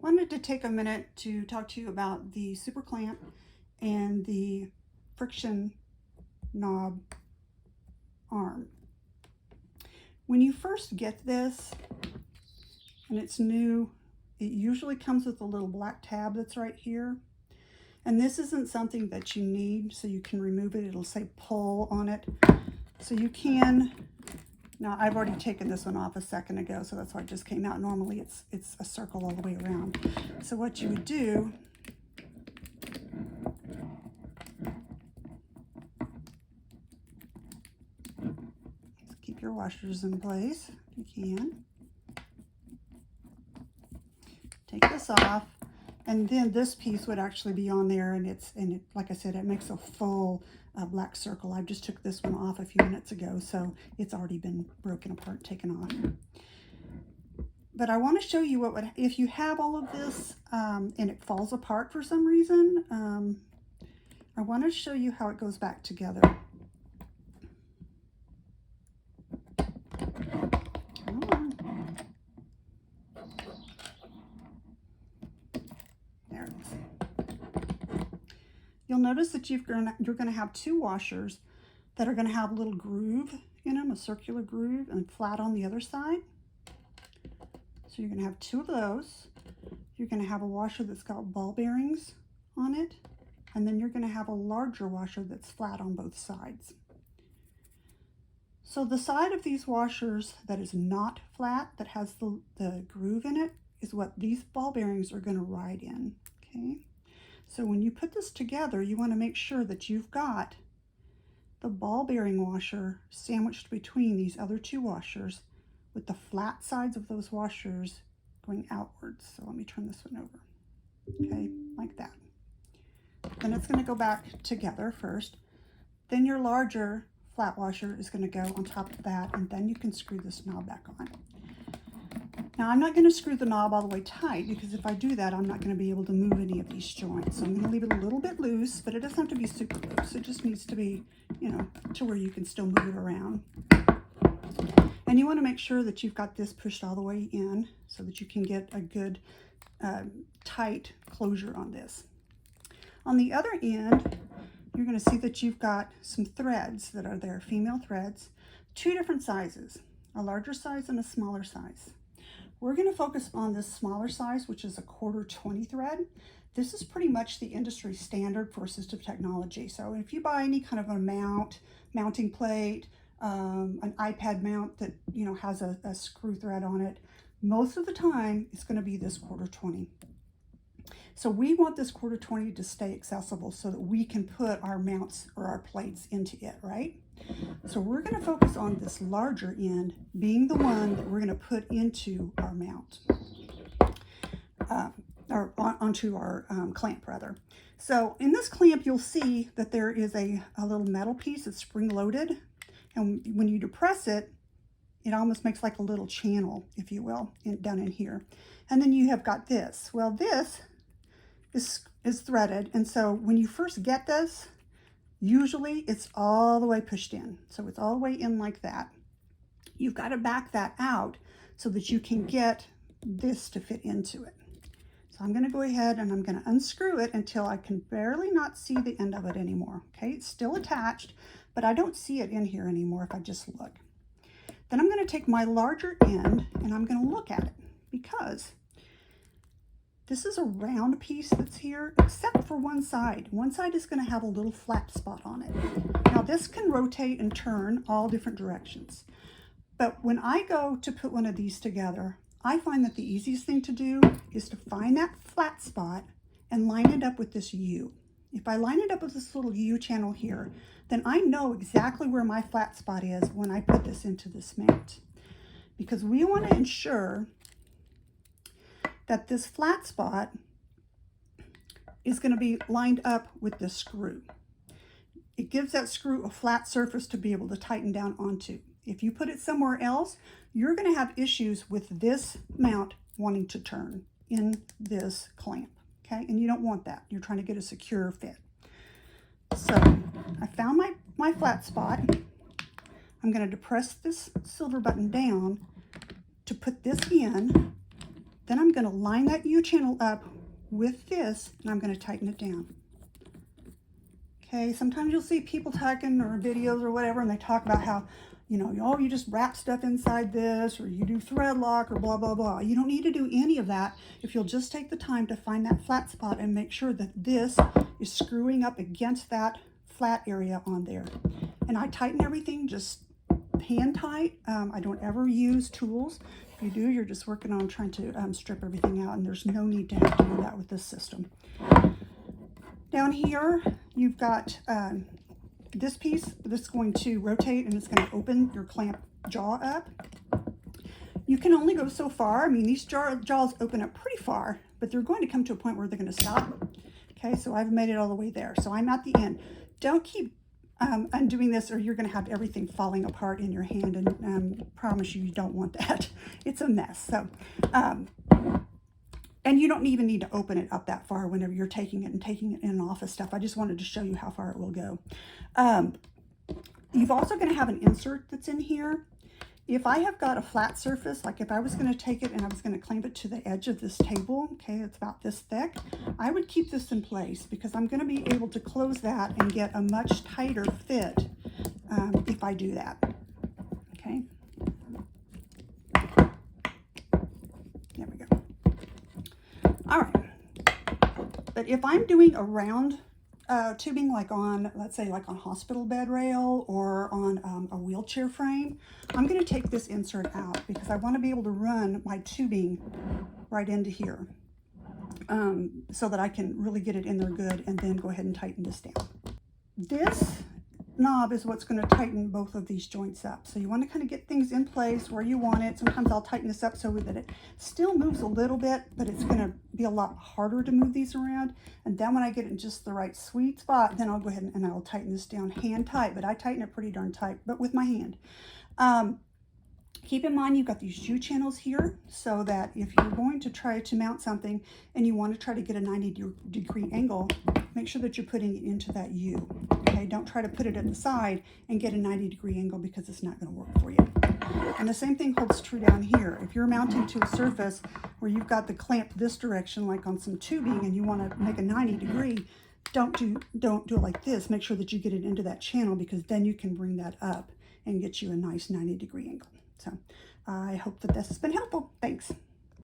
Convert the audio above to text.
Wanted to take a minute to talk to you about the super clamp and the friction knob arm. When you first get this and it's new, it usually comes with a little black tab that's right here. And this isn't something that you need, so you can remove it. It'll say pull on it. So you can, now I've already taken this one off a second ago, so that's why it just came out. Normally it's a circle all the way around. So what you would do, is keep your washers in place if you can. Take this off, and then this piece would actually be on there, and like I said, it makes a full black circle. I just took this one off a few minutes ago, so it's already been broken apart, taken off. But I want to show you what would, if you have all of this and it falls apart for some reason, I want to show you how it goes back together. There it is. You'll notice that you're going to have two washers that are going to have a little groove in them, a circular groove, and flat on the other side. So you're going to have two of those. You're going to have a washer that's got ball bearings on it, and then you're going to have a larger washer that's flat on both sides. So the side of these washers that is not flat, that has the groove in it, is what these ball bearings are going to ride in. Okay, so when you put this together, you want to make sure that you've got the ball bearing washer sandwiched between these other two washers, with the flat sides of those washers going outwards. So let me turn this one over. Okay, like that. Then it's going to go back together first. Then your larger flat washer is going to go on top of that, and then you can screw this knob back on. Now I'm not going to screw the knob all the way tight, because if I do that, I'm not going to be able to move any of these joints. So I'm going to leave it a little bit loose, but it doesn't have to be super loose. It just needs to be, you know, to where you can still move it around. And you want to make sure that you've got this pushed all the way in so that you can get a good tight closure on this. On the other end, you're going to see that you've got some threads that are there, female threads, two different sizes, a larger size and a smaller size. We're going to focus on this smaller size, which is a 1/4 20 thread. This is pretty much the industry standard for assistive technology. So if you buy any kind of a mounting plate, an iPad mount that, you know, has a screw thread on it, most of the time it's going to be this 1/4 20. So we want this 1/4 20 to stay accessible so that we can put our mounts or our plates into it, right? So we're going to focus on this larger end being the one that we're going to put into our mount, or onto our clamp rather. So in this clamp, you'll see that there is a little metal piece that's spring-loaded. And when you depress it, it almost makes like a little channel, if you will, down in here. And then you have got this. Well, this is threaded. And so when you first get this, usually it's all the way pushed in. So it's all the way in like that. You've got to back that out so that you can get this to fit into it. So I'm going to go ahead and I'm going to unscrew it until I can barely not see the end of it anymore. Okay, it's still attached, but I don't see it in here anymore if I just look. Then I'm going to take my larger end and I'm going to look at it, because this is a round piece that's here, except for one side. One side is going to have a little flat spot on it. Now this can rotate and turn all different directions. But when I go to put one of these together, I find that the easiest thing to do is to find that flat spot and line it up with this U. If I line it up with this little U channel here, then I know exactly where my flat spot is when I put this into this mount. Because we want to ensure that this flat spot is going to be lined up with the screw. It gives that screw a flat surface to be able to tighten down onto. If you put it somewhere else, you're going to have issues with this mount wanting to turn in this clamp, okay? And you don't want that. You're trying to get a secure fit. So I found my flat spot. I'm going to depress this silver button down to put this in, Then I'm going to line that U-channel up with this, and I'm going to tighten it down. Okay, sometimes you'll see people talking or videos or whatever, and they talk about how, you know, oh, you just wrap stuff inside this, or you do thread lock, or blah, blah, blah. You don't need to do any of that if you'll just take the time to find that flat spot and make sure that this is screwing up against that flat area on there. And I tighten everything just hand tight. I don't ever use tools. If you do, you're just working on trying to strip everything out, and there's no need to have to do that with this system. Down here, you've got this piece. This is going to rotate, and it's going to open your clamp jaw up. You can only go so far. I mean, these jaws open up pretty far, but they're going to come to a point where they're going to stop. Okay, so I've made it all the way there. So I'm at the end. Don't keep undoing this, or you're going to have everything falling apart in your hand, and promise you don't want that. It's a mess. So and you don't even need to open it up that far whenever you're taking it in and off of stuff. I just wanted to show you how far it will go. You've also going to have an insert that's in here. If I have got a flat surface, like if I was going to take it and I was going to clamp it to the edge of this table, okay, it's about this thick, I would keep this in place because I'm going to be able to close that and get a much tighter fit if I do that. Okay. There we go. All right. But if I'm doing a round tubing, like on, let's say, like on hospital bed rail or on a wheelchair frame, I'm going to take this insert out because I want to be able to run my tubing right into here so that I can really get it in there good, and then go ahead and tighten this down. This knob is what's going to tighten both of these joints up. So you want to kind of get things in place where you want it. Sometimes I'll tighten this up so that it still moves a little bit, but it's going to be a lot harder to move these around. And then when I get it in just the right sweet spot, then I'll go ahead and I'll tighten this down hand tight, but I tighten it pretty darn tight, but with my hand. Keep in mind you've got these U-channels here, so that if you're going to try to mount something and you want to try to get a 90-degree angle, make sure that you're putting it into that U. Okay, don't try to put it at the side and get a 90-degree angle because it's not going to work for you. And the same thing holds true down here. If you're mounting to a surface where you've got the clamp this direction, like on some tubing, and you want to make a 90-degree, don't do it like this. Make sure that you get it into that channel, because then you can bring that up and get you a nice 90-degree angle. So I hope that this has been helpful. Thanks.